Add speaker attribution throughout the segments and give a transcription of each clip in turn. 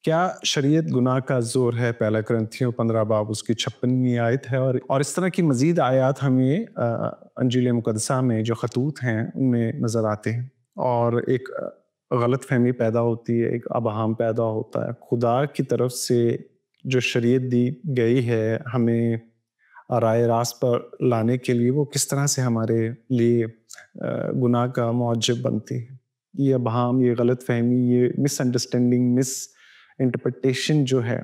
Speaker 1: کیا شریعت گناہ کا زور ہے؟ پہلا کرنتھیوں 15 باب اس کی 56ویں آیت ہے، اور اس طرح کی مزید آیات ہمیں انجیل مقدسہ میں جو خطوط ہیں ان میں نظر آتے ہیں، اور ایک غلط فہمی پیدا ہوتی ہے، ایک ابہام پیدا ہوتا ہے۔ خدا کی طرف سے جو شریعت دی گئی ہے ہمیں رائے راست پر لانے کے لیے، وہ کس طرح سے ہمارے لیے گناہ کا موجب بنتی ہے۔ یہ ابہام، یہ غلط فہمی، یہ مس انڈرسٹینڈنگ، مس انٹرپریٹیشن جو ہے،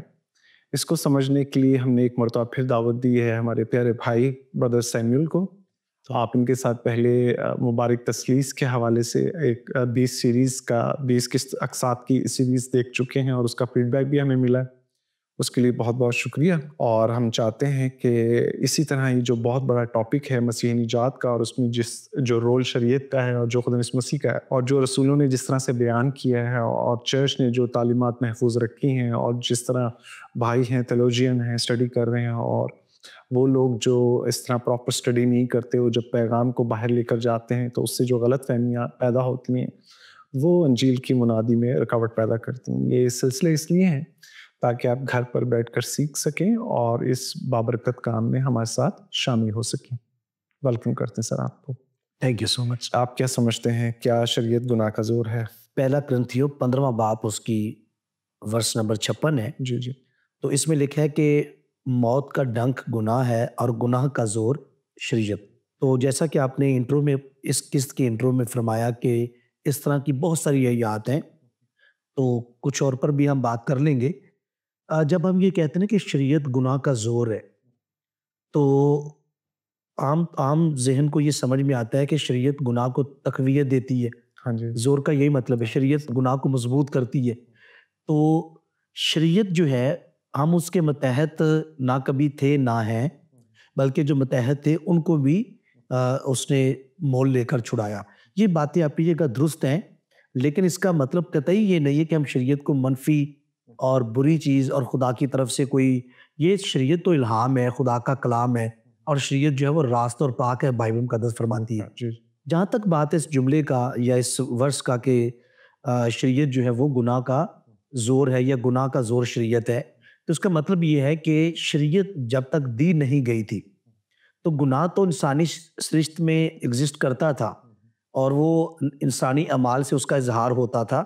Speaker 1: اس کو سمجھنے کے لیے ہم نے ایک مرتبہ پھر دعوت دی ہے ہمارے پیارے بھائی برادر سیمیول کو۔ تو آپ ان کے ساتھ پہلے مبارک تثلیث کے حوالے سے ایک 20 قسط اقساط کی سیریز دیکھ چکے ہیں، اور اس کا فیڈ بیک بھی ہمیں ملا ہے، اس کے لیے بہت بہت شکریہ۔ اور ہم چاہتے ہیں کہ اسی طرح یہ جو بہت بڑا ٹاپک ہے مسیح نجات کا، اور اس میں جو رول شریعت کا ہے اور جو خدا یسوع مسیح کا ہے، اور جو رسولوں نے جس طرح سے بیان کیا ہے، اور چرچ نے جو تعلیمات محفوظ رکھی ہیں، اور جس طرح بھائی ہیں تھیولوجین ہیں اسٹڈی کر رہے ہیں، اور وہ لوگ جو اس طرح پراپر اسٹڈی نہیں کرتے، وہ جب پیغام کو باہر لے کر جاتے ہیں تو اس سے جو غلط فہمیاں پیدا ہوتی ہیں وہ انجیل کی منادی میں رکاوٹ پیدا کرتی ہیں۔ یہ سلسلے اس لیے ہیں تاکہ آپ گھر پر بیٹھ کر سیکھ سکیں اور اس بابرکت کام میں ہمارے ساتھ شامل ہو سکیں۔ ویلکم کرتے ہیں سر آپ کو۔
Speaker 2: تھینک یو سو مچ۔
Speaker 1: آپ کیا سمجھتے ہیں، کیا شریعت گناہ کا زور ہے؟
Speaker 2: پہلا کرنتھیوں 15واں باب اس کی ورس نمبر 56 ہے۔
Speaker 1: جی جی۔
Speaker 2: تو اس میں لکھا ہے کہ موت کا ڈنک گناہ ہے اور گناہ کا زور شریعت۔ تو جیسا کہ آپ نے انٹرو میں، اس قسط کے انٹرو میں فرمایا کہ اس طرح کی بہت ساری آیات ہیں، تو کچھ اور پر بھی ہم بات کر لیں گے۔ جب ہم یہ کہتے ہیں کہ شریعت گناہ کا زور ہے، تو عام ذہن کو یہ سمجھ میں آتا ہے کہ شریعت گناہ کو تقویت دیتی ہے۔
Speaker 1: ہاں جی۔
Speaker 2: زور کا یہی مطلب ہے، شریعت گناہ کو مضبوط کرتی ہے۔ تو شریعت جو ہے، ہم اس کے متحد نہ کبھی تھے نہ ہیں، بلکہ جو متحد تھے ان کو بھی اس نے مول لے کر چھڑایا۔ یہ باتیں آپ یہ درست ہیں، لیکن اس کا مطلب قطعی یہ نہیں ہے کہ ہم شریعت کو منفی اور بری چیز اور خدا کی طرف سے کوئی، یہ شریعت تو الہام ہے، خدا کا کلام ہے، اور شریعت جو ہے وہ راست اور پاک ہے، بائبل مقدس فرماتی ہے۔ جہاں تک بات ہے اس جملے کا یا اس ورس کا کہ شریعت جو ہے وہ گناہ کا زور ہے یا گناہ کا زور شریعت ہے، تو اس کا مطلب یہ ہے کہ شریعت جب تک دی نہیں گئی تھی تو گناہ تو انسانی سرشت میں ایگزسٹ کرتا تھا، اور وہ انسانی اعمال سے اس کا اظہار ہوتا تھا۔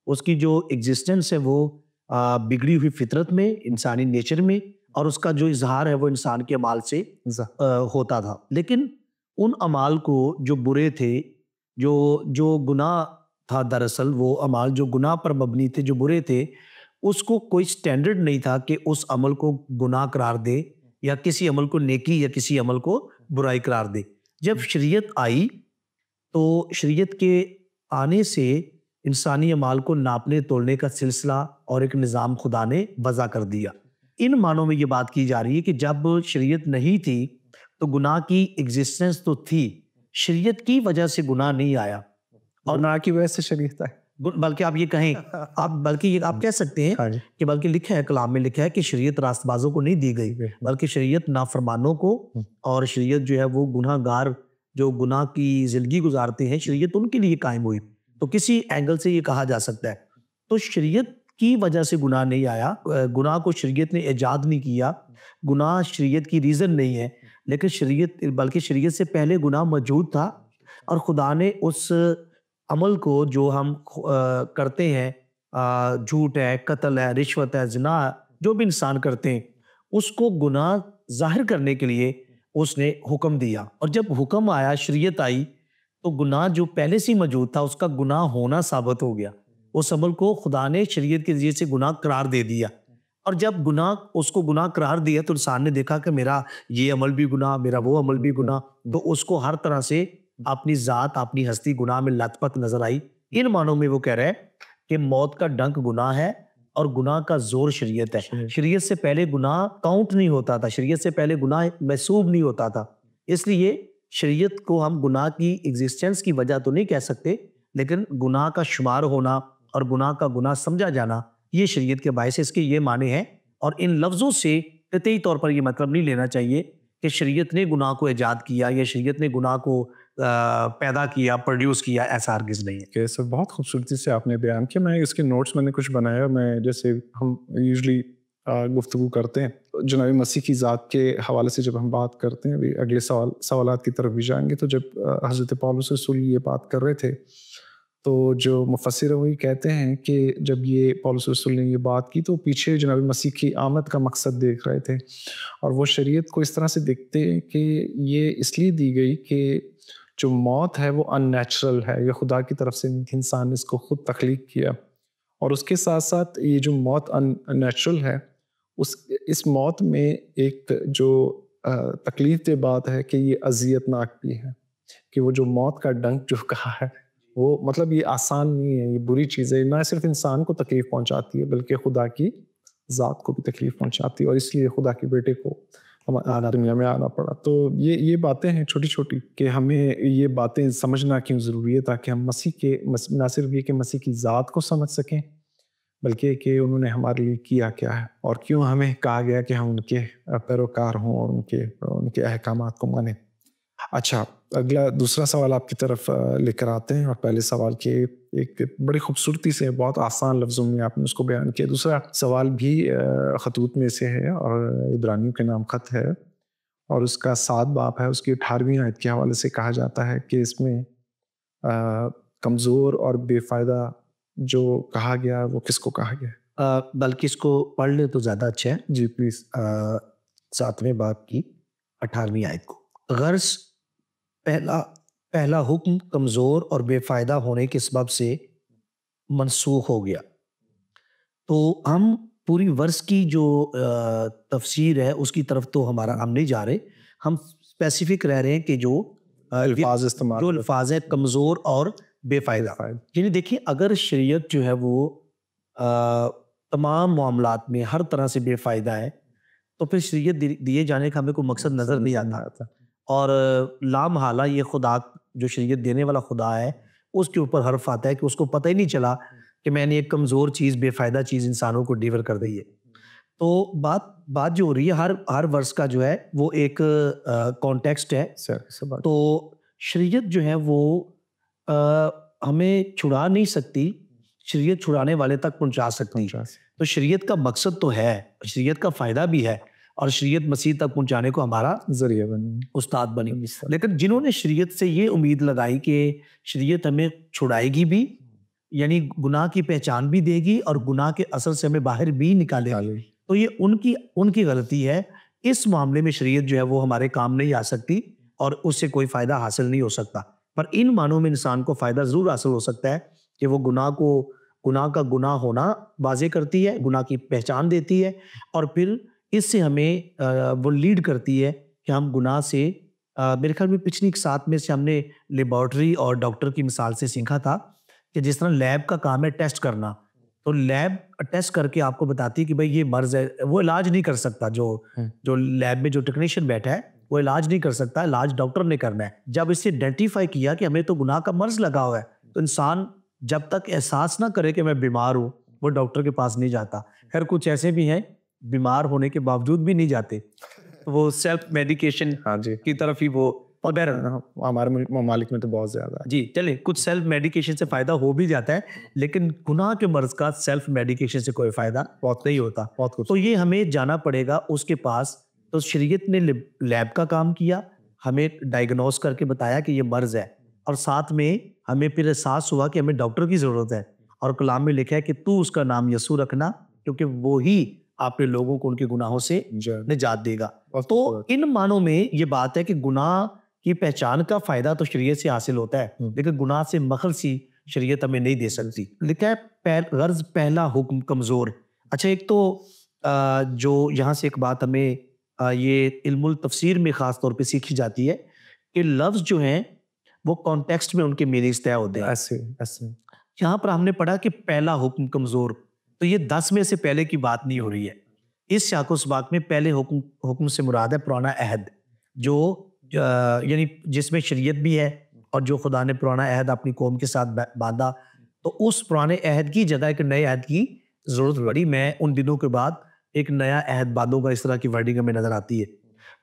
Speaker 2: اس کی جو ایگزسٹنس ہے وہ بگڑی ہوئی فطرت میں، انسانی نیچر میں، اور اس کا جو اظہار ہے وہ انسان کے اعمال سے ہوتا تھا۔ لیکن ان اعمال کو جو برے تھے، جو گناہ تھا، دراصل وہ اعمال جو گناہ پر مبنی تھے، جو برے تھے، اس کو کوئی سٹینڈرڈ نہیں تھا کہ اس عمل کو گناہ قرار دے یا کسی عمل کو نیکی یا کسی عمل کو برائی قرار دے۔ جب شریعت آئی تو شریعت کے آنے سے انسانی اعمال کو ناپنے تولنے کا سلسلہ اور ایک نظام خدا نے وضع کر دیا۔ ان معنوں میں یہ بات کی جا رہی ہے کہ جب شریعت نہیں تھی تو گناہ کی ایگزسٹنس تو تھی، شریعت کی وجہ سے گناہ نہیں آیا،
Speaker 1: اور گناہ کی وجہ سے شریعت ہے،
Speaker 2: بلکہ آپ یہ کہیں، بلکہ آپ کہہ سکتے ہیں کہ بلکہ لکھا ہے، کلام میں لکھا ہے کہ شریعت راست بازوں کو نہیں دی گئی، بلکہ شریعت نافرمانوں کو، اور شریعت جو ہے وہ گناہ گار جو گناہ کی زندگی گزارتے ہیں، شریعت ان کے لیے قائم ہوئی۔ تو کسی اینگل سے یہ کہا جا سکتا ہے، تو شریعت کی وجہ سے گناہ نہیں آیا، گناہ کو شریعت نے ایجاد نہیں کیا، گناہ شریعت کی ریزن نہیں ہے، لیکن شریعت، بلکہ شریعت سے پہلے گناہ موجود تھا، اور خدا نے اس عمل کو جو ہم کرتے ہیں، جھوٹ ہے، قتل ہے، رشوت ہے، زنا، جو بھی انسان کرتے ہیں، اس کو گناہ ظاہر کرنے کے لیے اس نے حکم دیا، اور جب حکم آیا، شریعت آئی، تو گناہ جو پہلے سے موجود تھا اس کا گناہ ہونا ثابت ہو گیا۔ اس عمل کو خدا نے شریعت کے ذریعے سے گناہ قرار دے دیا، اور جب اس کو گناہ قرار دیا تو انسان نے دیکھا کہ میرا یہ عمل بھی گناہ، میرا وہ عمل بھی گناہ، تو اس کو ہر طرح سے اپنی ذات، اپنی ہستی گناہ میں لت پت نظر آئی۔ ان معنوں میں وہ کہہ رہے ہیں کہ موت کا ڈنک گناہ ہے اور گناہ کا زور شریعت ہے۔ شریعت سے پہلے گناہ کاؤنٹ نہیں ہوتا تھا، شریعت سے پہلے گناہ محسوب نہیں ہوتا تھا، اس لیے شریعت کو ہم گناہ کی ایگزسٹنس کی وجہ تو نہیں کہہ سکتے، لیکن گناہ کا شمار ہونا اور گناہ کا گناہ سمجھا جانا، یہ شریعت کے باعث اس کے یہ معنی ہیں۔ اور ان لفظوں سے قطعی طور پر یہ مطلب نہیں لینا چاہیے کہ شریعت نے گناہ کو ایجاد کیا یا شریعت نے گناہ کو پیدا کیا، پروڈیوس کیا، ایسا ہرگز نہیں ہے.
Speaker 1: کہ سر بہت خوبصورتی سے آپ نے بیان کیا. میں اس کے نوٹس میں نے کچھ بنایا. میں جیسے ہم یوزلی گفتگو کرتے ہیں جناب مسیح کی ذات کے حوالے سے جب ہم بات کرتے ہیں, ابھی اگلے سوالات کی طرف بھی جائیں گے, تو جب حضرت پولس رسول یہ بات کر رہے تھے تو جو مفسر ہیں وہی کہتے ہیں کہ جب یہ پولس رسول نے یہ بات کی تو پیچھے جناب مسیح کی آمد کا مقصد دیکھ رہے تھے, اور وہ شریعت کو اس طرح سے دیکھتے ہیں کہ یہ اس لیے دی گئی کہ جو موت ہے وہ ان نیچرل ہے, یہ خدا کی طرف سے انسان نے اس کو خود تخلیق کیا, اور اس کے ساتھ ساتھ یہ جو موت ان نیچرل ہے اس موت میں ایک جو تکلیف دہ بات ہے کہ یہ اذیت ناک بھی ہے, کہ وہ جو موت کا ڈنک جو کہا ہے وہ مطلب یہ آسان نہیں ہے, یہ بری چیز ہے, نہ صرف انسان کو تکلیف پہنچاتی ہے بلکہ خدا کی ذات کو بھی تکلیف پہنچاتی ہے, اور اس لیے خدا کے بیٹے کو دنیا میں آنا پڑا. تو یہ باتیں ہیں چھوٹی چھوٹی کہ ہمیں یہ باتیں سمجھنا کیوں ضروری ہے, تاکہ ہم مسیح کے نہ صرف یہ کہ مسیح کی ذات کو سمجھ سکیں بلکہ کہ انہوں نے ہمارے لیے کیا کیا ہے, اور کیوں ہمیں کہا گیا کہ ہم ان کے پیروکار ہوں اور ان کے احکامات کو مانیں. اچھا, دوسرا سوال آپ کی طرف لے کر آتے ہیں, اور پہلے سوال کے ایک بڑی خوبصورتی سے بہت آسان لفظوں میں آپ نے اس کو بیان کیا. دوسرا سوال بھی خطوط میں سے ہے اور عبرانیوں کے نام خط ہے, اور اس کا 7 باب ہے. اس کی 18ویں آیت کے حوالے سے کہا جاتا ہے کہ اس میں کمزور اور بے فائدہ جو کہا گیا وہ کس کو کہا گیا؟
Speaker 2: بلکہ اس کو پڑھ لیں تو زیادہ اچھا ہے.
Speaker 1: جی پلیز.
Speaker 2: 7ویں باب کی 18ویں آیت کو. غرض پہلا حکم کمزور اور بے فائدہ ہونے کے سبب سے منسوخ ہو گیا. تو ہم پوری ورس کی جو تفسیر ہے اس کی طرف تو ہم نہیں جا رہے, ہم اسپیسیفک رہ رہے ہیں کہ جو الفاظ ہے کمزور اور بے فائدہ. یعنی دیکھیں, اگر شریعت جو ہے وہ تمام معاملات میں ہر طرح سے بے فائدہ ہے تو پھر شریعت دیے جانے کا ہمیں کوئی مقصد نظر نہیں آتا. اور لامحالہ یہ خدا جو شریعت دینے والا خدا ہے اس کے اوپر حرف آتا ہے کہ اس کو پتہ ہی نہیں چلا کہ میں نے ایک کمزور چیز, بے فائدہ چیز انسانوں کو ڈیلیور کر دی ہے. تو بات جو ہو رہی ہے ہر ورس کا جو ہے وہ ایک کانٹیکسٹ ہے. تو شریعت جو ہے وہ ہمیں چھڑا نہیں سکتی, شریعت چھڑانے والے تک پہنچا سکتی. تو شریعت کا مقصد تو ہے, شریعت کا فائدہ بھی ہے, اور شریعت مسیح تک پہنچانے کو ہمارا
Speaker 1: ذریعہ بنی,
Speaker 2: استاد بنی. لیکن جنہوں نے شریعت سے یہ امید لگائی کہ شریعت ہمیں چھڑائے گی بھی, یعنی گناہ کی پہچان بھی دے گی اور گناہ کے اثر سے ہمیں باہر بھی نکالے گی, تو یہ ان کی غلطی ہے. اس معاملے میں شریعت جو ہے وہ ہمارے کام نہیں آ سکتی اور اس سے کوئی فائدہ حاصل نہیں ہو سکتا. پر ان معنوں میں انسان کو فائدہ ضرور حاصل ہو سکتا ہے کہ وہ گناہ کا گناہ ہونا واضح کرتی ہے, گناہ کی پہچان دیتی ہے, اور پھر اس سے ہمیں وہ لیڈ کرتی ہے کہ ہم گناہ سے, میرے خیال میں پچھلی 7 میں سے ہم نے لیبارٹری اور ڈاکٹر کی مثال سے سیکھا تھا کہ جس طرح لیب کا کام ہے ٹیسٹ کرنا, تو لیب ٹیسٹ کر کے آپ کو بتاتی ہے کہ بھائی یہ مرض ہے. وہ علاج نہیں کر سکتا, جو لیب میں جو ٹیکنیشین بیٹھا ہے وہ علاج نہیں کر سکتا, علاج ڈاکٹر نے کرنا ہے. جب اسے آئیڈینٹیفائی کیا کہ ہمیں تو گناہ کا مرض لگا ہوا ہے, تو انسان جب تک احساس نہ کرے کہ میں بیمار ہوں وہ ڈاکٹر کے پاس نہیں جاتا. خیر کچھ ایسے بھی ہیں بیمار ہونے کے باوجود بھی نہیں جاتے, وہ سیلف میڈیکیشن کی طرف ہی وہ,
Speaker 1: ہمارے ممالک میں تو بہت زیادہ ہے.
Speaker 2: جی چلیں, کچھ سیلف میڈیکیشن سے فائدہ ہو بھی جاتا ہے, لیکن گناہ کے مرض کا سیلف میڈیکیشن سے کوئی فائدہ بہت نہیں ہوتا. تو یہ ہمیں جانا پڑے گا اس کے پاس. تو شریعت نے لیب کا کام کیا, ہمیں ڈائیگنوز کر کے بتایا کہ یہ مرض ہے, اور ساتھ میں ہمیں پھر احساس ہوا کہ ہمیں ڈاکٹر کی ضرورت ہے, اور کلام میں لکھا ہے کہ تو اس کا نام یسوع رکھنا کیونکہ وہی آپ نے لوگوں کو ان کے گناہوں سے نجات دے گا. تو ان معنوں میں یہ بات ہے کہ گناہ کی پہچان کا فائدہ تو شریعت سے حاصل ہوتا ہے, لیکن گناہ سے مخلصی شریعت ہمیں نہیں دے سکتی. لکھا ہے غرض پہلا حکم کمزور. اچھا, ایک تو جو یہاں سے ایک بات ہمیں یہ علم التفسیر میں خاص طور پہ سیکھی جاتی ہے کہ لفظ جو ہیں وہ کانٹیکسٹ میں ان کے میننگز طے ہوتے ہیں.
Speaker 1: ایسے
Speaker 2: یہاں پر ہم نے پڑھا کہ پہلا حکم کمزور, تو یہ 10 میں سے پہلے کی بات نہیں ہو رہی ہے. اس شاق و سباق میں پہلے حکم سے مراد ہے پرانا عہد, جو یعنی جس میں شریعت بھی ہے, اور جو خدا نے پرانا عہد اپنی قوم کے ساتھ باندھا, تو اس پرانے عہد کی جگہ ایک نئے عہد کی ضرورت پڑی. میں ان دنوں کے بعد ایک نیا عہد باندھوں گا, اس طرح کی ورڈنگ ہمیں نظر آتی ہے.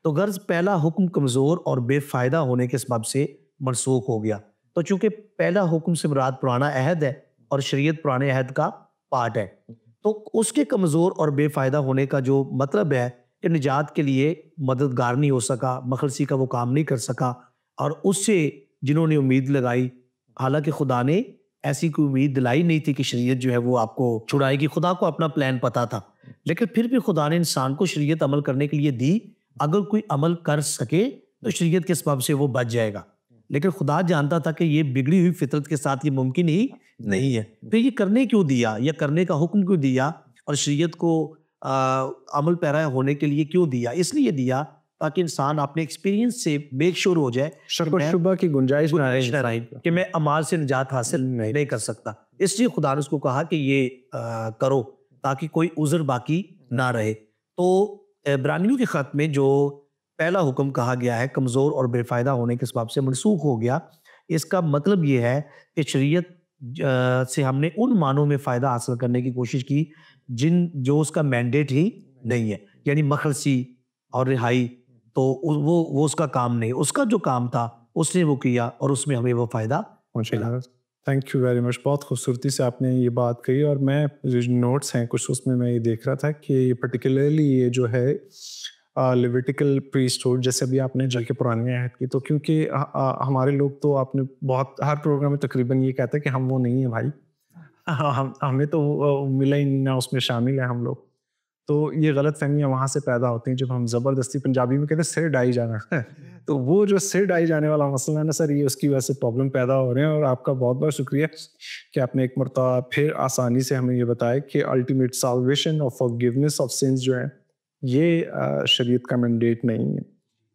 Speaker 2: تو غرض پہلا حکم کمزور اور بے فائدہ ہونے کے سبب سے منسوخ ہو گیا. تو چونکہ پہلا حکم سے مراد پرانا عہد ہے اور شریعت پرانے عہد کا پارٹ ہے، تو اس کے کمزور اور بے فائدہ ہونے کا جو مطلب ہے کہ نجات کے لیے مددگار نہیں ہو سکا، مخلصی کا وہ کام نہیں کر سکا، اور اس سے جنہوں نے امید لگائی، حالانکہ خدا نے ایسی کوئی امید دلائی نہیں تھی کہ شریعت جو ہے وہ آپ کو چھڑائے گی. خدا کو اپنا پلان پتا تھا، لیکن پھر بھی خدا نے انسان کو شریعت عمل کرنے کے لیے دی. اگر کوئی عمل کر سکے تو شریعت کے سبب سے وہ بچ جائے گا، لیکن خدا جانتا تھا کہ یہ بگڑی ہوئی فطرت کے ساتھ یہ ممکن ہی نہیں ہے. پھر یہ کرنے کیوں دیا، یا کرنے کا حکم کیوں دیا، اور شریعت کو عمل پیرا ہونے کے لیے کیوں دیا؟ اس لیے دیا تاکہ انسان اپنے ایکسپیرینس سے میک شور ہو جائے،
Speaker 1: شک و شبہ کی گنجائش نہ رہے
Speaker 2: کہ میں اعمال سے نجات حاصل نہیں کر سکتا. اس لیے خدا نے اس کو کہا کہ یہ کرو تاکہ کوئی عذر باقی نہ رہے. تو عبرانیوں کے خط میں جو پہلا حکم کہا گیا ہے کمزور اور بے فائدہ ہونے کے سبب سے منسوخ ہو گیا، اس کا مطلب یہ ہے کہ شریعت سے ہم نے ان معنوں میں فائدہ حاصل کرنے کی کوشش کی جو اس کا مینڈیٹ ہی نہیں ہے، یعنی مخلصی اور رہائی. تو وہ اس کا کام نہیں، اس کا جو کام تھا اس نے وہ کیا اور اس میں ہمیں وہ فائدہ
Speaker 1: پہنچا. Thank you very much. بہت خوبصورتی سے آپ نے یہ بات کہی، اور میں جو نوٹس ہیں کچھ اس میں یہ دیکھ رہا تھا کہ پرٹیکولرلی یہ جو ہے لیویٹیکل پریسٹہوڈ، جیسے ابھی آپ نے جا کے پرانے عہد کی، تو کیونکہ ہمارے لوگ تو آپ نے بہت ہر پروگرام میں تقریباً یہ کہتے ہیں کہ ہم وہ نہیں ہیں بھائی، ہمیں تو ملا ہی نہیں، نہ اس میں شامل ہیں ہم لوگ. تو یہ غلط فہمیاں وہاں سے پیدا ہوتی ہیں جب ہم زبردستی، پنجابی میں کہتے ہیں سر ڈائی جانا ہے. تو وہ جو سر ڈائی جانے والا مسئلہ ہے نا سر، یہ اس کی وجہ سے پرابلم پیدا ہو رہے ہیں. اور آپ کا بہت بہت شکریہ کہ آپ نے ایک مرتبہ پھر آسانی سے ہمیں یہ بتایا کہ الٹیمیٹ سالویشن اور فارگیونیس آف سنس جو ہے یہ شریعت کا مینڈیٹ نہیں ہے.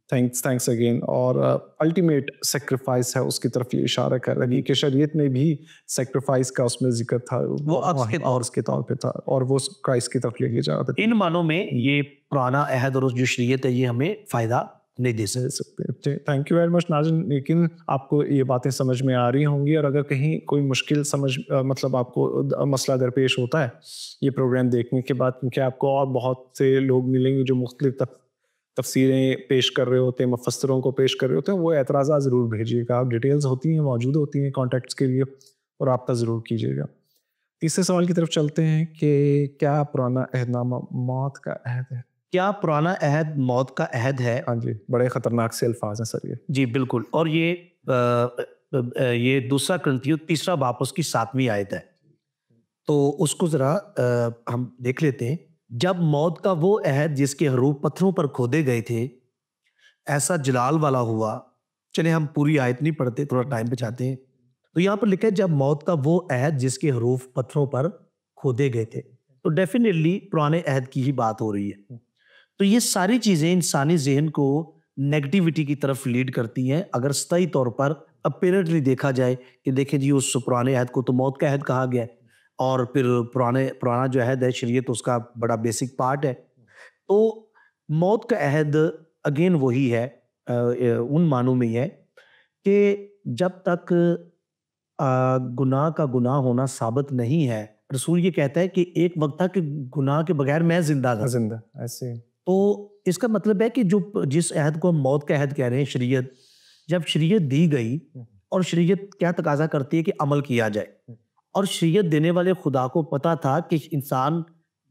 Speaker 1: Thanks again. اور الٹیمیٹ سیکریفائس ہے، اس کی طرف یہ اشارہ کر رہی ہے کہ شریعت میں بھی سیکریفائس کا اس میں ذکر تھا، وہ عرض کے طور پہ تھا، اور وہ کرائسٹ کی طرف لے کے جا رہا تھا.
Speaker 2: ان معنوں میں یہ پرانا عہد اور جو شریعت ہے یہ ہمیں فائدہ نہیں دے
Speaker 1: سکتے. تھینک یو ویری مچ ناظرین. لیکن آپ کو یہ باتیں سمجھ میں آ رہی ہوں گی، اور اگر کہیں کوئی مشکل مطلب آپ کو مسئلہ درپیش ہوتا ہے یہ پروگرام دیکھنے کے بعد، کیونکہ آپ کو اور بہت سے لوگ ملیں گے جو مختلف تفسیریں پیش کر رہے ہوتے ہیں، مفسروں کو پیش کر رہے ہوتے ہیں، وہ اعتراضات ضرور بھیجیے گا. ڈیٹیلز ہوتی ہیں، موجود ہوتی ہیں کانٹیکٹس کے لیے، اور رابطہ ضرور کیجیے گا. تیسرے سوال کی طرف چلتے ہیں کہ کیا پرانا عہد نامہ موت کا عہد ہے؟
Speaker 2: کیا پرانا عہد موت کا عہد ہے؟
Speaker 1: ہاں جی، بڑے خطرناک سے الفاظ ہیں سر یہ.
Speaker 2: جی بالکل. اور یہ دوسرا کرنتھیوں 3 باب اس کی 7ویں آیت ہے. تو اس کو ذرا ہم دیکھ لیتے ہیں. جب موت کا وہ عہد جس کے حروف پتھروں پر کھودے گئے تھے ایسا جلال والا ہوا. چلے ہم پوری آیت نہیں پڑھتے، تھوڑا ٹائم بچاتے ہیں. تو یہاں پر لکھا ہے جب موت کا وہ عہد جس کے حروف پتھروں پر کھودے گئے تھے. تو ڈیفینیٹلی پرانے عہد کی ہی بات ہو رہی ہے. تو یہ ساری چیزیں انسانی ذہن کو نیگیٹیوٹی کی طرف لیڈ کرتی ہیں. اگر سطحی طور پر اپیرنٹلی دیکھا جائے کہ دیکھیں جی اس پرانے عہد کو تو موت کا عہد کہا گیا ہے، اور پھر پرانا جو عہد ہے شریعت اس کا بڑا بیسک پارٹ ہے. تو موت کا عہد اگین وہی ہے، ان معنوں میں ہے کہ جب تک گناہ کا گناہ ہونا ثابت نہیں ہے، رسول یہ کہتا ہے کہ ایک وقت تھا کہ گناہ کے بغیر میں زندہ تھا
Speaker 1: ایسے.
Speaker 2: تو اس کا مطلب ہے کہ جس عہد کو ہم موت کا عہد کہہ رہے ہیں، شریعت، جب شریعت دی گئی، اور شریعت کیا تقاضا کرتی ہے کہ عمل کیا جائے، اور شریعت دینے والے خدا کو پتا تھا کہ انسان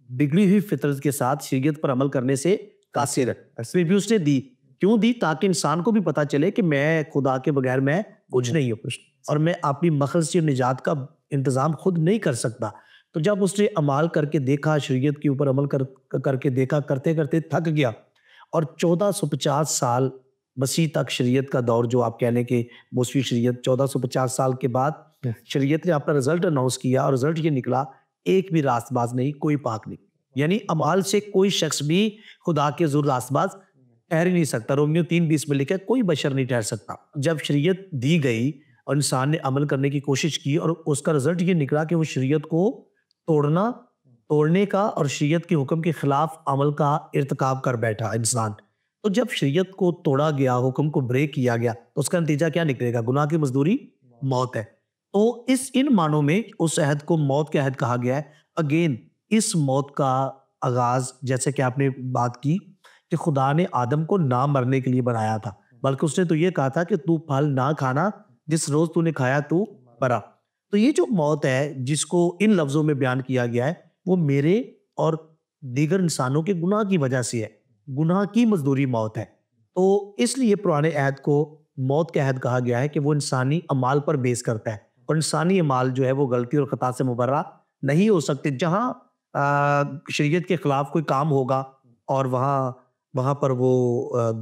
Speaker 2: بگڑی ہوئی فطرت کے ساتھ شریعت پر عمل کرنے سے قاصر ہے، پھر بھی اس نے دی. کیوں دی؟ تاکہ انسان کو بھی پتا چلے کہ میں خدا کے بغیر میں کچھ نہیں ہوں، اور میں اپنی مخلصی اور نجات کا انتظام خود نہیں کر سکتا. تو جب اس نے عمال کر کے دیکھا، شریعت کے اوپر عمل کر کے دیکھا، کرتے کرتے تھک گیا، اور 1450 سال مسیح تک شریعت کا دور، جو آپ کہنے کہ موسوی شریعت 1450 سال کے بعد شریعت نے اپنا رزلٹ اناؤنس کیا، اور رزلٹ یہ نکلا ایک بھی راست باز نہیں، کوئی پاک نہیں. یعنی عمال سے کوئی شخص بھی خدا کے حضور راست باز ٹھہر ہی نہیں سکتا. رومیو 3:20 میں لکھا ہے کوئی بشر نہیں ٹھہر سکتا. جب شریعت دی گئی اور انسان نے عمل کرنے کی کوشش کی، اور اس کا رزلٹ یہ نکلا کہ وہ شریعت کو توڑنے کا اور شریعت کے حکم کے خلاف عمل کا ارتکاب کر بیٹھا انسان. تو جب شریعت کو توڑا گیا، حکم کو بریک کیا گیا، تو اس کا نتیجہ کیا نکلے گا؟ گناہ کی مزدوری موت ہے. تو ان معنوں میں اس عہد کو موت کا عہد کہا گیا ہے. اگین اس موت کا آغاز، جیسے کہ آپ نے بات کی کہ کہ خدا نے آدم کو نہ مرنے کے لیے بنایا تھا، بلکہ اس نے تو یہ کہا تھا کہ تو پھل نہ کھانا، جس روز تو نے کھایا تو مرا۔ تو یہ جو موت ہے جس کو ان لفظوں میں بیان کیا گیا ہے، وہ میرے اور دیگر انسانوں کے گناہ کی وجہ سے ہے، گناہ کی مزدوری موت ہے۔ تو اس لیے پرانے عہد کو موت کا عہد کہا گیا ہے کہ وہ انسانی اعمال پر بیس کرتا ہے، اور انسانی اعمال جو ہے وہ غلطی اور خطا سے مبرہ نہیں ہو سکتے۔ جہاں شریعت کے خلاف کوئی کام ہوگا اور وہاں پر وہ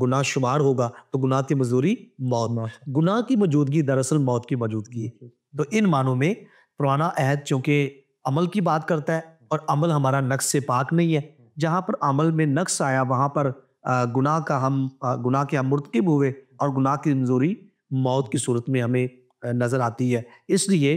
Speaker 2: گناہ شمار ہوگا تو گناہ کی مزدوری موت، گناہ کی موجودگی دراصل موت کی موجودگی ہے۔ تو ان معنوں میں پرانا عہد چونکہ عمل کی بات کرتا ہے اور عمل ہمارا نقص سے پاک نہیں ہے، جہاں پر عمل میں نقص آیا وہاں پر گناہ کے ہم مرتکب ہوئے اور گناہ کی مزدوری موت کی صورت میں ہمیں نظر آتی ہے۔ اس لیے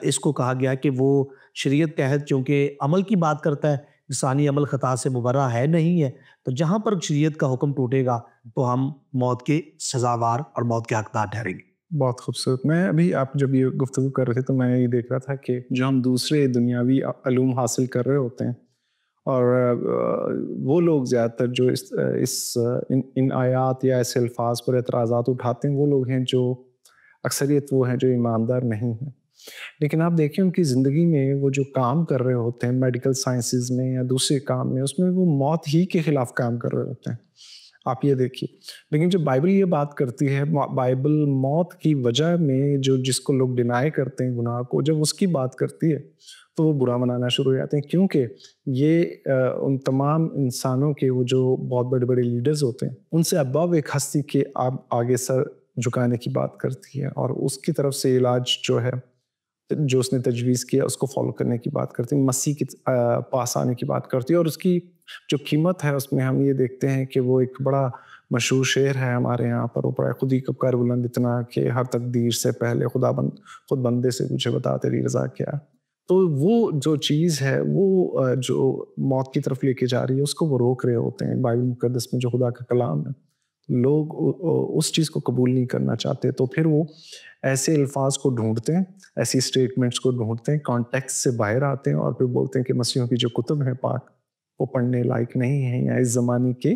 Speaker 2: اس کو کہا گیا کہ وہ شریعت کے عہد چونکہ عمل کی بات کرتا ہے، انسانی عمل خطا سے مبرہ ہے نہیں ہے، تو جہاں پر شریعت کا حکم ٹوٹے گا تو ہم موت کے سزاوار اور موت کے حقدار ٹھہریں گے۔
Speaker 1: بہت خوبصورت۔ میں ابھی آپ جب یہ گفتگو کر رہے تھے تو میں یہ دیکھ رہا تھا کہ جو ہم دوسرے دنیاوی علوم حاصل کر رہے ہوتے ہیں، اور وہ لوگ زیادہ تر جو ان آیات یا ایسے الفاظ پر اعتراضات اٹھاتے ہیں، وہ لوگ ہیں جو اکثریت وہ ہیں جو ایماندار نہیں ہیں۔ لیکن آپ دیکھیں ان کی زندگی میں وہ جو کام کر رہے ہوتے ہیں میڈیکل سائنسز میں یا دوسرے کام میں، اس میں وہ موت ہی کے خلاف کام کر رہے ہوتے ہیں۔ آپ یہ دیکھیے، لیکن جب بائبل یہ بات کرتی ہے، بائبل موت کی وجہ میں جس کو لوگ ڈینائی کرتے ہیں گناہ کو، جب اس کی بات کرتی ہے تو وہ برا منانا شروع ہو جاتے ہیں، کیونکہ یہ ان تمام انسانوں کے وہ جو بہت بڑے بڑے لیڈرز ہوتے ہیں ان سے ابو ایک ہستی کے آگے سر جھکانے کی بات کرتی ہے، اور اس کی طرف سے علاج جو ہے جو اس نے تجویز کیا اس کو فالو کرنے کی بات کرتی ہے، مسیح کے پاس آنے کی بات کرتی ہے۔ اور اس کی جو قیمت ہے اس میں ہم یہ دیکھتے ہیں کہ وہ ایک بڑا مشہور شعر ہے ہمارے یہاں پر، وہ پڑا خودی کب کر بلند اتنا کہ ہر تقدیر سے پہلے خود بندے سے مجھے بتا تیری رضا کیا۔ تو وہ جو چیز ہے وہ جو موت کی طرف لے کے جا رہی ہے اس کو وہ روک رہے ہوتے ہیں۔ بائبل مقدس میں جو خدا کا کلام ہے، لوگ اس چیز کو قبول نہیں کرنا چاہتے، تو پھر وہ ایسے الفاظ کو ڈھونڈتے ہیں، ایسی اسٹیٹمنٹس کو ڈھونڈتے ہیں، کانٹیکسٹ سے باہر آتے ہیں اور پھر بولتے ہیں کہ مسیحیوں کی جو کتب ہیں پاک وہ پڑھنے لائق نہیں ہیں، یا اس زمانے کے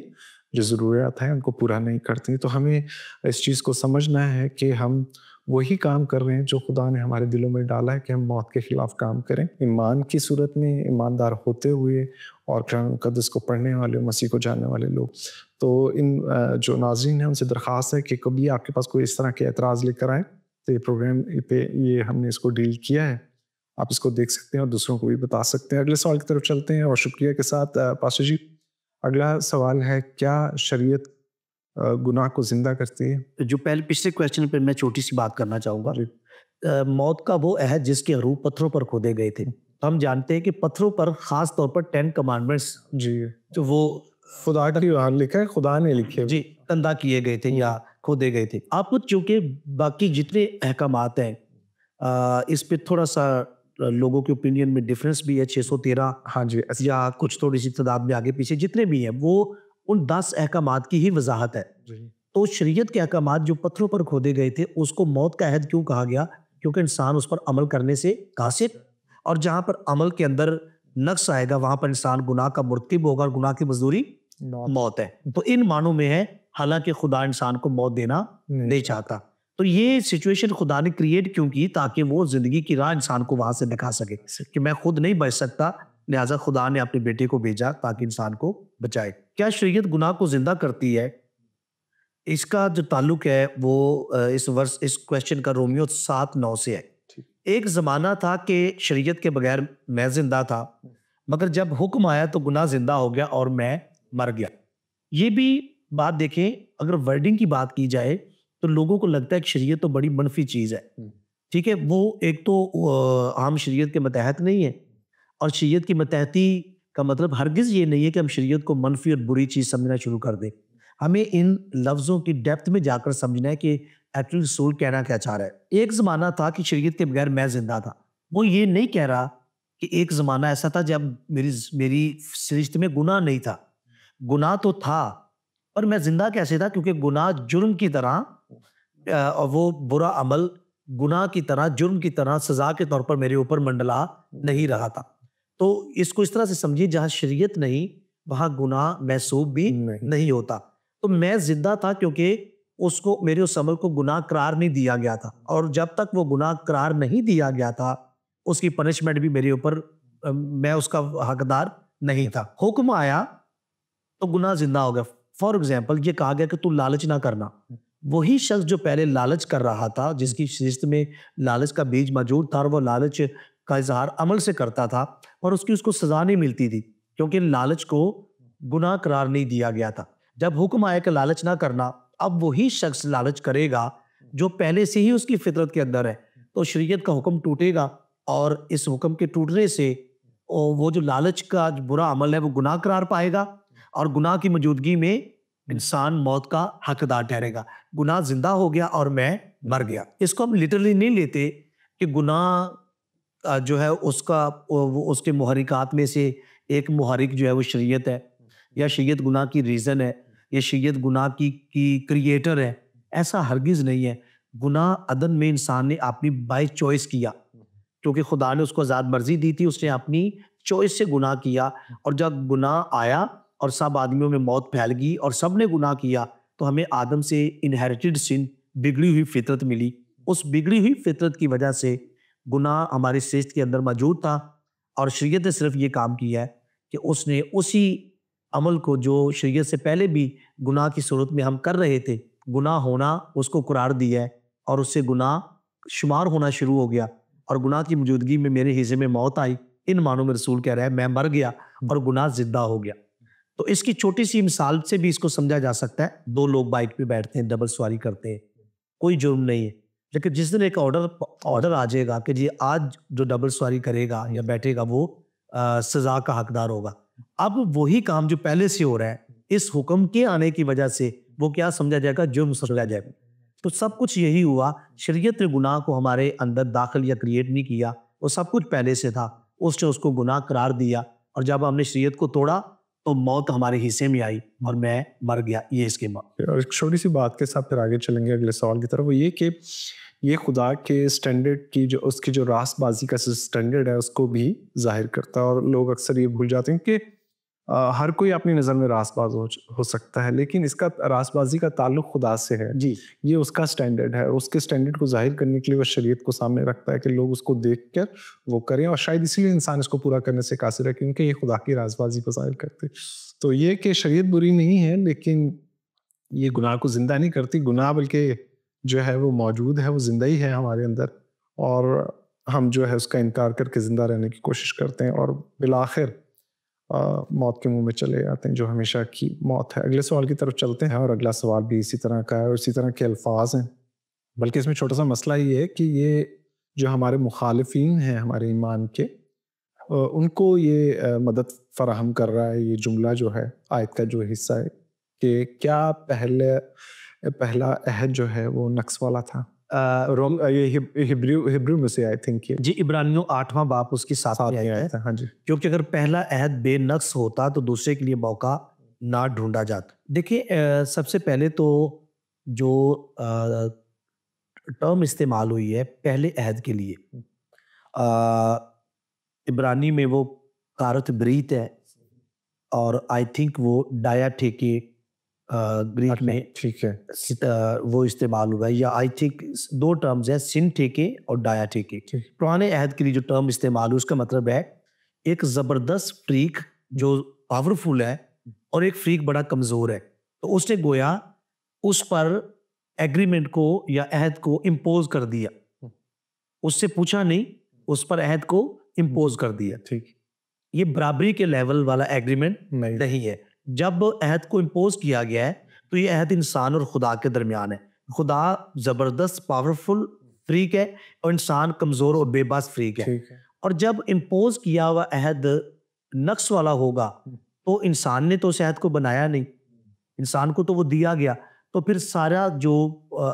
Speaker 1: جو ضروریات ہیں ان کو پورا نہیں کرتے۔ تو ہمیں اس چیز کو سمجھنا ہے کہ ہم وہی کام کر رہے ہیں جو خدا نے ہمارے دلوں میں ڈالا ہے کہ ہم موت کے خلاف کام کریں، ایمان کی صورت میں ایماندار ہوتے ہوئے، اور قرآن مقدس کو پڑھنے والے، مسیح کو جاننے والے لوگ۔ تو ان جو ناظرین ہیں ان سے درخواست ہے کہ کبھی آپ کے پاس کوئی اس طرح کے اعتراض لے کر آئیں تو یہ پروگرام پہ یہ ہم نے اس کو ڈیل کیا ہے، آپ اس کو دیکھ سکتے ہیں اور دوسروں کو بھی بتا سکتے ہیں۔ اگلے سوال کی طرف چلتے ہیں، اور شکریہ کے ساتھ پاسٹر جی اگلا سوال ہے، کیا شریعت گناہ کو زندہ کرتی ہے؟
Speaker 2: جو پچھلے کویسچن پہ میں چھوٹی سی بات کرنا چاہوں گا۔ موت کا وہ عہد جس کے حروف پتھروں پر کھودے گئے تھے، ہم جانتے ہیں کہ پتھروں پر خاص طور پر 10 کمانڈمنٹس
Speaker 1: جی
Speaker 2: جو وہ
Speaker 1: خدا کی لکھا ہے، خدا نے لکھے،
Speaker 2: جی کندہ کیے گئے تھے یا کھودے گئے تھے۔ آپ کو چونکہ باقی جتنے احکامات ہیں اس پہ تھوڑا سا لوگوں کے اوپینین میں ڈفرینس بھی ہے، 613
Speaker 1: ہاں جی
Speaker 2: یا کچھ تھوڑی سی تعداد میں آگے پیچھے جتنے بھی ہیں وہ ان 10 احکامات کی ہی وضاحت ہے۔ تو شریعت کے احکامات جو پتھروں پر کھودے گئے تھے اس کو موت کا عہد کیوں کہا گیا؟ کیونکہ انسان اس پر عمل کرنے سے قاصر، اور جہاں پر عمل کے اندر نقص آئے گا وہاں پر انسان گناہ کا مرتکب ہوگا، اور گناہ کی مزدوری موت ہے۔ تو ان معنوں میں ہے، حالانکہ خدا انسان کو موت دینا نہیں چاہتا۔ تو یہ سچویشن خدا نے کریٹ کیوں کی؟ تاکہ وہ زندگی کی راہ انسان کو وہاں سے دکھا سکے کہ میں خود نہیں بچ سکتا، لہٰذا خدا نے اپنے بیٹے کو بھیجا تاکہ انسان کو بچائے۔ کیا شریعت گناہ کو زندہ کرتی ہے؟ اس کا جو تعلق ہے وہ اس کویسچن کا رومیو 7:9 سے ہے۔ ایک زمانہ تھا کہ شریعت کے بغیر میں زندہ تھا، مگر جب حکم آیا تو گناہ زندہ ہو گیا اور میں مر گیا۔ یہ بھی بات دیکھیں، اگر ورڈنگ کی بات کی جائے تو لوگوں کو لگتا ہے کہ شریعت تو بڑی منفی چیز ہے، ٹھیک ہے، وہ ایک تو عام شریعت کے متحد نہیں ہے، اور شریعت کی متحدی کا مطلب ہرگز یہ نہیں ہے کہ ہم شریعت کو منفی اور بری چیز سمجھنا شروع کر دیں۔ ہمیں ان لفظوں کی ڈیپتھ میں جا کر سمجھنا ہے کہ ایکچولی رسول کہنا کیا چاہ رہا ہے۔ ایک زمانہ تھا کہ شریعت کے بغیر میں زندہ تھا، وہ یہ نہیں کہہ رہا کہ ایک زمانہ ایسا تھا جب میری سرشت میں گناہ نہیں تھا، گناہ تو تھا، اور میں زندہ کیسے تھا؟ کیونکہ گناہ جرم کی طرح، اور وہ برا عمل گناہ کی طرح، جرم کی طرح سزا کے طور پر میرے اوپر منڈلا نہیں رہا تھا۔ تو اس کو اس طرح سے سمجھیے، جہاں شریعت نہیں وہاں گناہ محسوب بھی
Speaker 1: نہیں۔
Speaker 2: نہیں ہوتا. تو میں زندہ تھا کیونکہ اس کو میرے اس عمل کو گناہ قرار نہیں دیا گیا تھا, اور جب تک وہ گناہ قرار نہیں دیا گیا تھا اس کی پنشمنٹ بھی میرے اوپر, میں اس کا حقدار نہیں تھا. حکم آیا تو گناہ زندہ ہو گیا. فار ایگزامپل یہ کہا گیا کہ تو لالچ نہ کرنا. وہی شخص جو پہلے لالچ کر رہا تھا, جس کی شریعت میں لالچ کا بیج موجود تھا اور وہ لالچ کا اظہار عمل سے کرتا تھا, اور اس کو سزا نہیں ملتی تھی کیونکہ لالچ کو گناہ قرار نہیں دیا گیا تھا. جب حکم آیا کہ لالچ نہ کرنا, اب وہی شخص لالچ کرے گا جو پہلے سے ہی اس کی فطرت کے اندر ہے, تو شریعت کا حکم ٹوٹے گا, اور اس حکم کے ٹوٹنے سے وہ جو لالچ کا برا عمل ہے وہ گناہ قرار پائے گا, اور گناہ کی موجودگی میں انسان موت کا حقدار ٹھہرے گا. گناہ زندہ ہو گیا اور میں مر گیا. اس کو ہم لٹرلی نہیں لیتے کہ گناہ جو ہے اس کے محرکات میں سے ایک محرک جو ہے وہ شریعت ہے, یا شریعت گناہ کی ریزن ہے, یا شریعت گناہ کی کریٹر ہے. ایسا ہرگز نہیں ہے. گناہ عدن میں انسان نے اپنی بائی چوائس کیا, کیونکہ خدا نے اس کو آزاد مرضی دی تھی, اس نے اپنی چوائس سے گناہ کیا, اور جب گناہ آیا اور سب آدمیوں میں موت پھیل گئی اور سب نے گناہ کیا, تو ہمیں آدم سے انہیریٹڈ سن, بگڑی ہوئی فطرت ملی. اس بگڑی ہوئی فطرت کی وجہ سے گناہ ہماری صحت کے اندر موجود تھا, اور شریعت نے صرف یہ کام کیا ہے کہ اس نے اسی عمل کو جو شریعت سے پہلے بھی گناہ کی صورت میں ہم کر رہے تھے, گناہ ہونا اس کو قرار دیا ہے, اور اس سے گناہ شمار ہونا شروع ہو گیا, اور گناہ کی موجودگی میں میرے حصے میں موت آئی. ان معنوں میں رسول کہہ رہا ہے میں مر گیا اور گناہ زندہ ہو گیا. تو اس کی چھوٹی سی مثال سے بھی اس کو سمجھا جا سکتا ہے. دو لوگ بائک پہ بیٹھتے ہیں, ڈبل سواری کرتے ہیں, کوئی جرم نہیں ہے, لیکن جس دن ایک آرڈر آ جائے گا کہ جی آج جو ڈبل سواری کرے گا یا بیٹھے گا وہ سزا کا حقدار ہوگا. اب وہی کام جو پہلے سے ہو رہا ہے, اس حکم کے آنے کی وجہ سے وہ کیا سمجھا جائے گا, جرم سمجھا جائے گا. تو سب کچھ یہی ہوا. شریعت نے گناہ کو ہمارے اندر داخل یا کریٹ نہیں کیا, وہ سب کچھ پہلے سے تھا, اس نے اس کو گناہ قرار دیا, اور جب ہم نے شریعت کو توڑا تو موت ہمارے حصے میں آئی اور میں مر گیا. یہ اس کے
Speaker 1: اور ایک چھوٹی سی بات کے ساتھ پھر آگے چلیں گے اگلے سوال کی طرف, وہ یہ کہ یہ خدا کے اسٹینڈرڈ کی جو اس کی جو راست بازی کا اسٹینڈرڈ ہے اس کو بھی ظاہر کرتا ہے. اور لوگ اکثر یہ بھول جاتے ہیں کہ ہر کوئی اپنی نظر میں راست باز ہو سکتا ہے, لیکن اس کا راست بازی کا تعلق خدا سے ہے.
Speaker 2: جی,
Speaker 1: یہ اس کا اسٹینڈرڈ ہے. اس کے اسٹینڈرڈ کو ظاہر کرنے کے لیے وہ شریعت کو سامنے رکھتا ہے کہ لوگ اس کو دیکھ کر وہ کریں, اور شاید اسی لیے انسان اس کو پورا کرنے سے قاصر ہے کیونکہ یہ خدا کی راست بازی کو ظاہر کرتے. تو یہ کہ شریعت بری نہیں ہے, لیکن یہ گناہ کو زندہ نہیں کرتی. گناہ بلکہ جو ہے وہ موجود ہے, وہ زندہ ہی ہے ہمارے اندر, اور ہم جو ہے اس کا انکار کر کے زندہ رہنے کی کوشش کرتے ہیں, اور بالآخر موت کے منہ میں چلے جاتے ہیں جو ہمیشہ کی موت ہے. اگلے سوال کی طرف چلتے ہیں, اور اگلا سوال بھی اسی طرح کا ہے اور اسی طرح کے الفاظ ہیں, بلکہ اس میں چھوٹا سا مسئلہ یہ ہے کہ یہ جو ہمارے مخالفین ہیں ہمارے ایمان کے, ان کو یہ مدد فراہم کر رہا ہے یہ جملہ جو ہے آیت کا جو حصہ ہے کہ کیا پہلا عہد جو ہے وہ نقص والا تھا. یہ ہبریو میں سے آئی تھنک
Speaker 2: جی, عبرانیوں 8واں باب اس کی 7ویں آیت ہے.
Speaker 1: ہاں جی,
Speaker 2: کیونکہ اگر پہلا عہد بے نقص ہوتا تو دوسرے کے لیے موقع نہ ڈھونڈا جاتا. دیکھیں, سب سے پہلے تو جو ٹرم استعمال ہوئی ہے پہلے عہد کے لیے, عبرانی میں وہ کارت بریت ہے, اور آئی تھنک وہ ڈایا ٹھیکے گریک میں
Speaker 1: ٹھیک ہے
Speaker 2: وہ استعمال ہوا ہے, یا آئی تھنک دو ٹرمز ہیں, سن ٹھیکے اور ڈایا ٹھیکے. پرانے عہد کے لیے جو ٹرم استعمال ہوا اس کا مطلب ہے ایک زبردست فریق جو پاورفل ہے اور ایک فریق بڑا کمزور ہے, تو اس نے گویا اس پر ایگریمنٹ کو یا عہد کو امپوز کر دیا, اس سے پوچھا نہیں, اس پر عہد کو امپوز کر دیا.
Speaker 1: ٹھیک,
Speaker 2: یہ برابری کے لیول والا ایگریمنٹ نہیں ہے. جب عہد کو امپوز کیا گیا ہے تو یہ عہد انسان اور خدا کے درمیان ہے. خدا زبردست پاورفل فریق ہے اور انسان کمزور اور بے بس فریق ہے. اور جب امپوز کیا ہوا عہد نقص والا ہوگا تو انسان نے تو اس عہد کو بنایا نہیں, انسان کو تو وہ دیا گیا, تو پھر سارا جو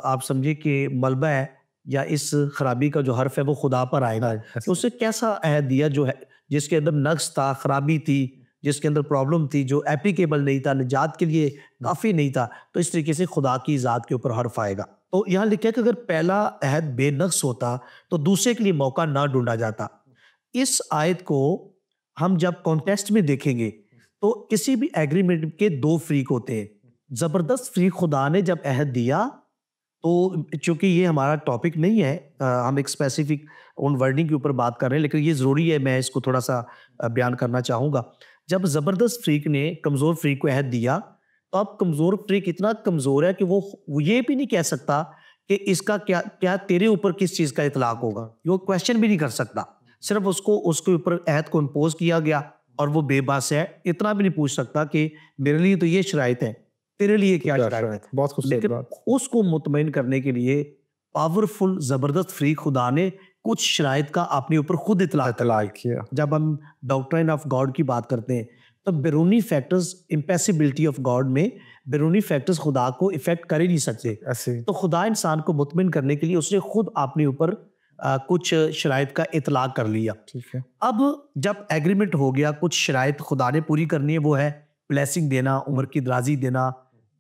Speaker 2: آپ سمجھے کہ ملبہ ہے یا اس خرابی کا جو حرف ہے وہ خدا پر آئے گا. تو اسے کیسا عہد دیا جو ہے جس کے اندر نقص تھا, خرابی تھی, جس کے اندر پرابلم تھی, جو اپلیکیبل نہیں تھا, نجات کے لیے کافی نہیں تھا. تو اس طریقے سے خدا کی ذات کے اوپر حرف آئے گا. تو یہاں لکھا ہے کہ اگر پہلا عہد بے نقص ہوتا تو دوسرے کے لیے موقع نہ ڈھونڈا جاتا. اس آیت کو ہم جب کانٹیکسٹ میں دیکھیں گے تو کسی بھی ایگریمنٹ کے دو فریق ہوتے ہیں. زبردست فریق خدا نے جب عہد دیا تو چونکہ یہ ہمارا ٹاپک نہیں ہے, ہم ایک اسپیسیفک ان ورڈنگ کے اوپر بات کر رہے ہیں, لیکن یہ ضروری ہے, میں اس کو تھوڑا سا بیان کرنا چاہوں گا. جب زبردست فریق نے کمزور فریق کو عہد دیا تو اب کمزور فریق اتنا کمزور ہے کہ وہ یہ بھی نہیں کہہ سکتا کہ اس کا کیا تیرے اوپر کس چیز کا اطلاق ہوگا, وہ کویشچن بھی نہیں کر سکتا. صرف اس کے اوپر عہد کو امپوز کیا گیا اور وہ بے بس ہے, اتنا بھی نہیں پوچھ سکتا کہ میرے لیے تو یہ شرائط ہیں, تیرے لیے کیا شرائط ہے.
Speaker 1: بہت خوبصورت
Speaker 2: لیکن
Speaker 1: بات.
Speaker 2: اس کو مطمئن کرنے کے لیے پاورفل زبردست فریق خدا نے کچھ شرائط کا اپنے اوپر خود اطلاع
Speaker 1: کیا.
Speaker 2: جب ہم ڈاکٹرائن آف گاڈ کی بات کرتے ہیں تو بیرونی فیکٹرز, امپیسیبلٹی آف گاڈ میں بیرونی فیکٹرز خدا کو افیکٹ کر ہی نہیں سکتے. تو خدا انسان کو مطمئن کرنے کے لیے اس نے خود اپنے اوپر کچھ شرائط کا اطلاق کر لیا. اب جب ایگریمنٹ ہو گیا, کچھ شرائط خدا نے پوری کرنی ہے, وہ ہے بلیسنگ دینا, عمر کی درازی دینا,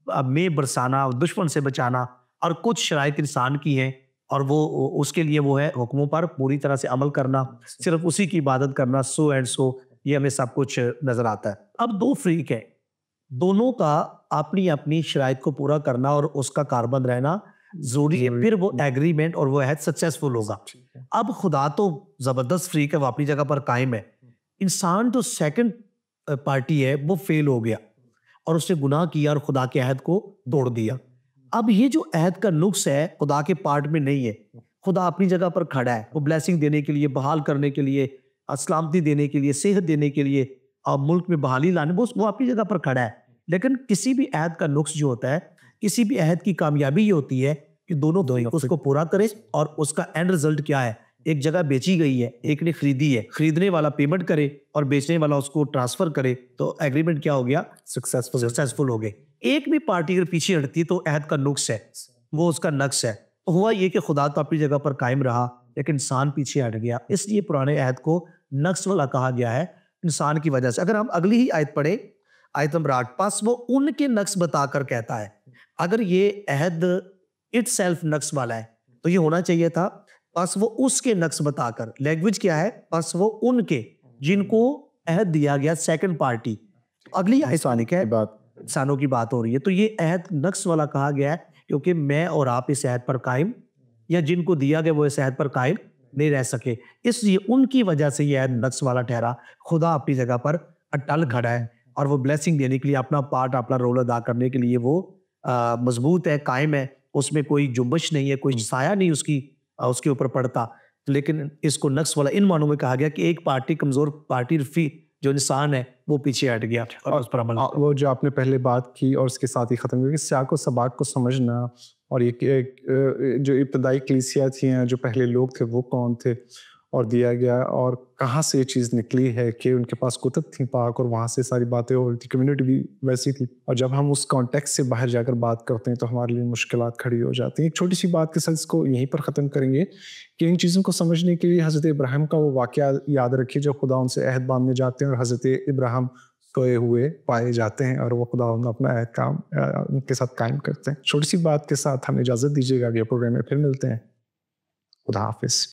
Speaker 2: میں برسانا, دشمن سے بچانا, اور کچھ شرائط انسان کی ہیں اور وہ اس کے لیے وہ ہے حکموں پر پوری طرح سے عمل کرنا, صرف اسی کی عبادت کرنا, سو اینڈ سو, یہ ہمیں سب کچھ نظر آتا ہے. اب دو فریق ہیں, دونوں کا اپنی اپنی شرائط کو پورا کرنا اور اس کا کاربند رہنا ضروری ہے, پھر وہ ایگریمنٹ اور وہ عہد سکسیسفل ہوگا. اب خدا تو زبردست فریق ہے, وہ اپنی جگہ پر قائم ہے. انسان جو سیکنڈ پارٹی ہے وہ فیل ہو گیا اور اس نے گناہ کیا اور خدا کے عہد کو توڑ دیا. اب یہ جو عہد کا نقص ہے خدا کے پارٹ میں نہیں ہے, خدا اپنی جگہ پر کھڑا ہے, وہ بلیسنگ دینے کے لیے, بحال کرنے کے لیے, سلامتی دینے کے لیے, صحت دینے کے لیے, اور ملک میں بحالی لانے, وہ اپنی جگہ پر کھڑا ہے. لیکن کسی بھی عہد کا نقص جو ہوتا ہے, کسی بھی عہد کی کامیابی یہ ہوتی ہے کہ دونوں اس کو پورا کرے, اور اس کا اینڈ رزلٹ کیا ہے, ایک جگہ بیچی گئی ہے, ایک نے خریدی ہے, خریدنے والا پیمنٹ کرے اور بیچنے والا اس کو ٹرانسفر کرے, تو ایگریمنٹ کیا ہو گیا, سکسیسفل ہو گئے. ایک بھی پارٹی اگر پیچھے ہٹتی تو عہد کا نقص ہے, وہ اس کا نقص ہے. تو ہوا یہ کہ خدا تو اپنی جگہ پر قائم رہا لیکن انسان پیچھے ہٹ گیا, اس لیے پرانے عہد کو نقص والا کہا گیا ہے انسان کی وجہ سے. اگر ہم اگلی ہی آیت پڑھیں, آیت نمبر 8, پس وہ ان کے نقص بتا کر کہتا ہے. اگر یہ عہد اٹ سیلف نقص والا ہے تو یہ ہونا چاہیے تھا پس وہ اس کے نقص بتا کر. لینگویج کیا ہے, پس وہ ان کے جن کو عہد دیا گیا سیکنڈ پارٹی. اگلی آیت کیا ہے, انسانوں کی بات ہو رہی ہے, تو یہ عہد نقص والا کہا گیا ہے کیونکہ میں اور آپ اس عہد پر قائم, یا جن کو دیا گیا وہ اس عہد پر قائم نہیں رہ سکے, اس لیے ان کی وجہ سے یہ عہد نقص والا ٹھہرا. خدا اپنی جگہ پر اٹل کھڑا ہے اور وہ بلیسنگ دینے کے لیے, اپنا پارٹ, اپنا رول ادا کرنے کے لیے وہ مضبوط ہے, قائم ہے, اس میں کوئی جنبش نہیں ہے, کوئی سایہ نہیں اس کے اوپر پڑتا. لیکن اس کو نقص والا ان معنوں میں کہا گیا کہ ایک پارٹی, کمزور پارٹی, رفیع جو انسان ہے وہ پیچھے ہٹ گیا اور اس پر عمل.
Speaker 1: وہ جو آپ نے پہلے بات کی اور اس کے ساتھ ہی ختم کی, سیاق و سباق کو سمجھنا, اور یہ جو ابتدائی کلیسیا تھیں, جو پہلے لوگ تھے وہ کون تھے اور دیا گیا, اور کہاں سے یہ چیز نکلی ہے کہ ان کے پاس کتب تھیں پاک اور وہاں سے ساری باتیں ہو رہی تھی, کمیونٹی بھی ویسی تھی. اور جب ہم اس کانٹیکس سے باہر جا کر بات کرتے ہیں تو ہمارے لیے مشکلات کھڑی ہو جاتی ہیں. ایک چھوٹی سی بات کے ساتھ اس کو یہیں پر ختم کریں گے کہ ان چیزوں کو سمجھنے کے لیے حضرت ابراہیم کا وہ واقعہ یاد رکھیے جو خدا ان سے عہد باندھنے جاتے ہیں اور حضرت ابراہیم سوئے ہوئے پائے جاتے ہیں اور وہ خدا اپنا عہد ان کے ساتھ قائم کرتے ہیں. چھوٹی سی بات کے ساتھ ہمیں اجازت دیجیے گا, اگلے پروگرام میں پھر ملتے ہیں. خدا حافظ.